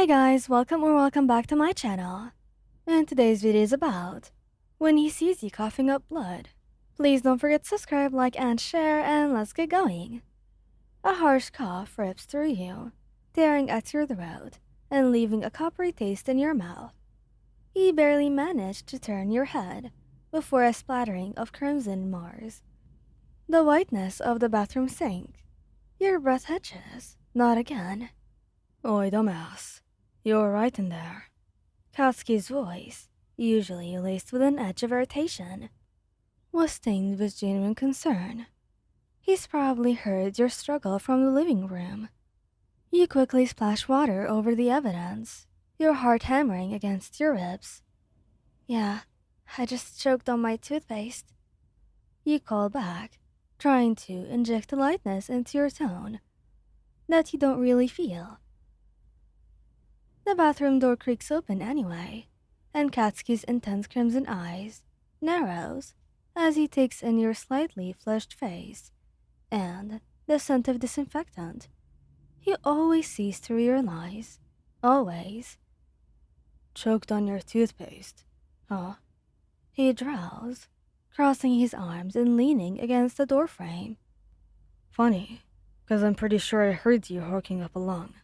Hey guys, welcome back to my channel. And today's video is about when he sees you coughing up blood. Please don't forget to subscribe, like, and share, and let's get going. A harsh cough rips through you, tearing at your throat and leaving a coppery taste in your mouth. You barely manage to turn your head before a splattering of crimson mars the whiteness of the bathroom sink. Your breath hitches. Not again. Oi, dumbass. You're right in there. Katsuki's voice, usually laced with an edge of irritation, was tinged with genuine concern. He's probably heard your struggle from the living room. You quickly splash water over the evidence, your heart hammering against your ribs. Yeah, I just choked on my toothpaste. You call back, trying to inject lightness into your tone that you don't really feel. The bathroom door creaks open anyway, and Katsuki's intense crimson eyes narrows as he takes in your slightly flushed face and the scent of disinfectant. He always sees through your lies. Always. Choked on your toothpaste, huh? He drowls, crossing his arms and leaning against the doorframe. Funny, 'cause I'm pretty sure I heard you hawking up a lung.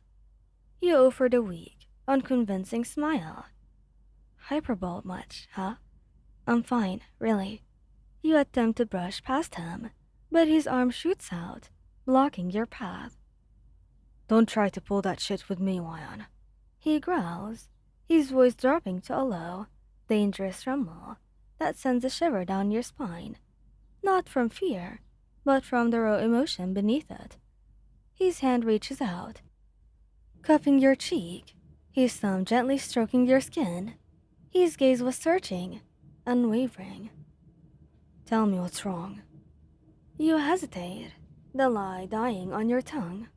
You offered a weak, unconvincing smile. Hyperbole much, huh? I'm fine, really. You attempt to brush past him, but his arm shoots out, blocking your path. Don't try to pull that shit with me, Wyan. He growls, his voice dropping to a low, dangerous rumble that sends a shiver down your spine. Not from fear, but from the raw emotion beneath it. His hand reaches out, cupping your cheek, his thumb gently stroking your skin. His gaze was searching, unwavering. Tell me what's wrong. You hesitate, the lie dying on your tongue.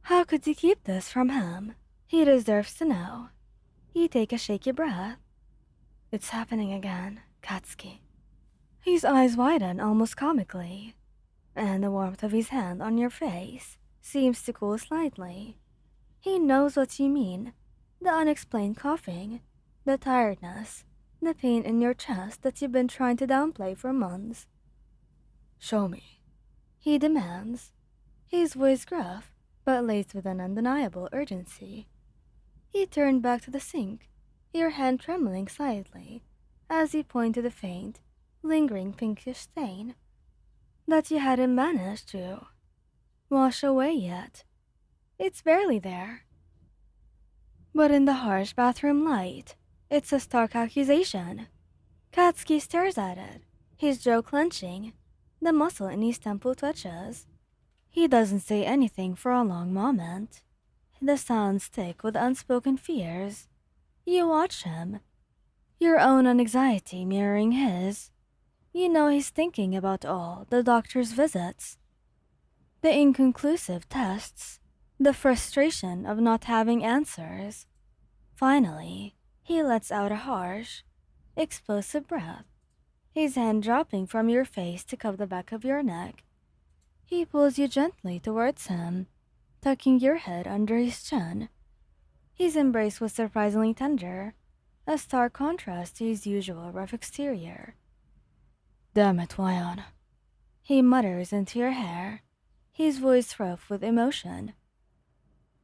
How could you keep this from him? He deserves to know. You take a shaky breath. It's happening again, Katsuki. His eyes widen almost comically, and the warmth of his hand on your face seems to cool slightly. He knows what you mean. The unexplained coughing, the tiredness, the pain in your chest that you've been trying to downplay for months. Show me, he demands, his voice gruff, but laced with an undeniable urgency. He turned back to the sink, your hand trembling slightly, as he pointed to the faint, lingering pinkish stain that you hadn't managed to wash away yet. It's barely there. But in the harsh bathroom light, it's a stark accusation. Katsuki stares at it, his jaw clenching, the muscle in his temple twitches. He doesn't say anything for a long moment. The sounds thick with unspoken fears. You watch him, your own anxiety mirroring his. You know he's thinking about all the doctor's visits, the inconclusive tests, the frustration of not having answers. Finally, he lets out a harsh, explosive breath, his hand dropping from your face to cup the back of your neck. He pulls you gently towards him, tucking your head under his chin. His embrace was surprisingly tender, a stark contrast to his usual rough exterior. Damn it, Wyan. He mutters into your hair, his voice rough with emotion.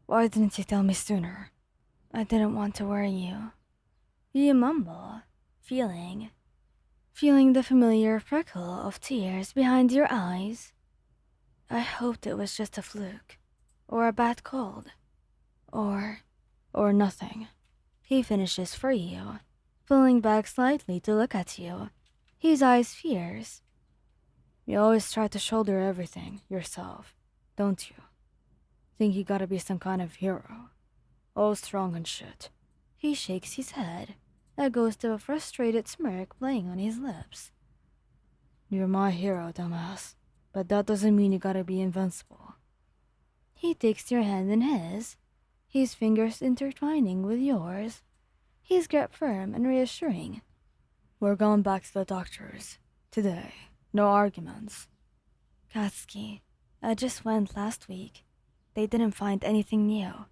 Why didn't you tell me sooner? I didn't want to worry you. You mumble, feeling the familiar prickle of tears behind your eyes. I hoped it was just a fluke, or a bad cold, or nothing. He finishes for you, pulling back slightly to look at you, his eyes fierce. You always try to shoulder everything yourself, don't you? Think you gotta be some kind of hero, all strong and shit. He shakes his head, a ghost of a frustrated smirk playing on his lips. You're my hero, dumbass, but that doesn't mean you gotta be invincible. He takes your hand in his fingers intertwining with yours, his grip firm and reassuring. We're going back to the doctor's today. No arguments. Katsuki, I just went last week. They didn't find anything new.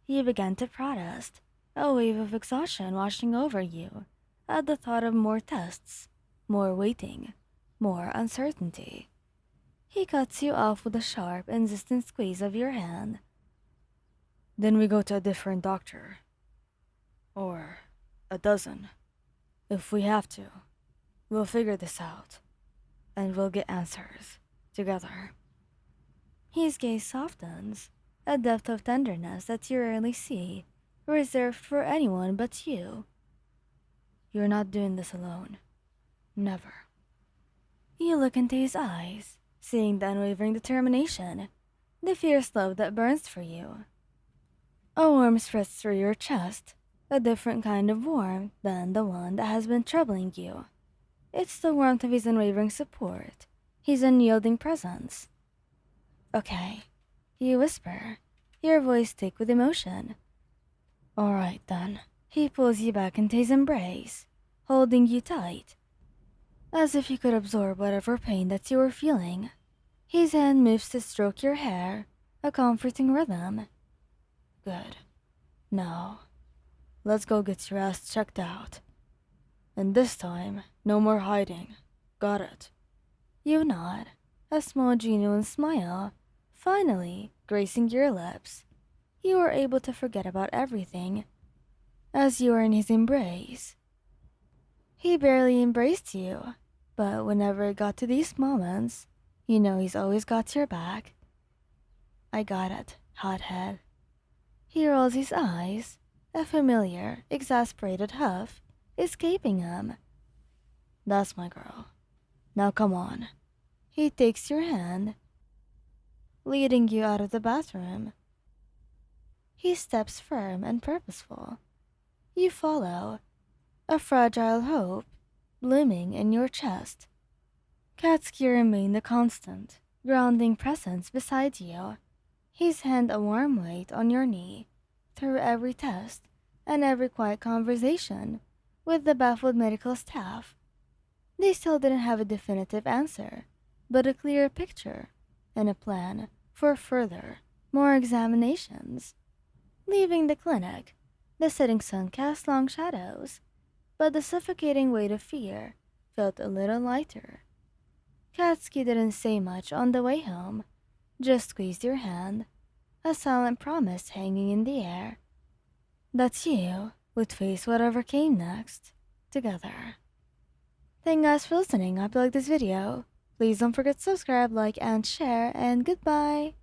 You began to protest, a wave of exhaustion washing over you at the thought of more tests, more waiting, more uncertainty. He cuts you off with a sharp, insistent squeeze of your hand. Then we go to a different doctor. Or a dozen. If we have to, we'll figure this out. And we'll get answers. Together. His gaze softens, a depth of tenderness that you rarely see, reserved for anyone but you. You're not doing this alone. Never. You look into his eyes, seeing the unwavering determination, the fierce love that burns for you. A warmth spreads through your chest, a different kind of warmth than the one that has been troubling you. It's the warmth of his unwavering support, his unyielding presence. Okay, you whisper, your voice thick with emotion. All right then. He pulls you back into his embrace, holding you tight, as if he could absorb whatever pain that you were feeling. His hand moves to stroke your hair, a comforting rhythm. Good. Now, let's go get your ass checked out. And this time, no more hiding. Got it? You nod, a small genuine smile, finally gracing your lips. You are able to forget about everything, as you are in his embrace. He barely embraced you, but whenever it got to these moments, you know he's always got your back. I got it, hothead. He rolls his eyes, a familiar, exasperated huff escaping him. That's my girl. Now come on. He takes your hand, leading you out of the bathroom. He steps firm and purposeful. You follow, a fragile hope blooming in your chest. Katsuki remained a constant, grounding presence beside you, his hand a warm weight on your knee, through every test and every quiet conversation with the baffled medical staff. They still didn't have a definitive answer, but a clear picture and a plan for further, more examinations. Leaving the clinic, the setting sun cast long shadows, but the suffocating weight of fear felt a little lighter. Katsuki didn't say much on the way home, just squeezed your hand, a silent promise hanging in the air that you would face whatever came next, together. Thank you guys for listening. I hope you liked this video. Please don't forget to subscribe, like, and share, and goodbye!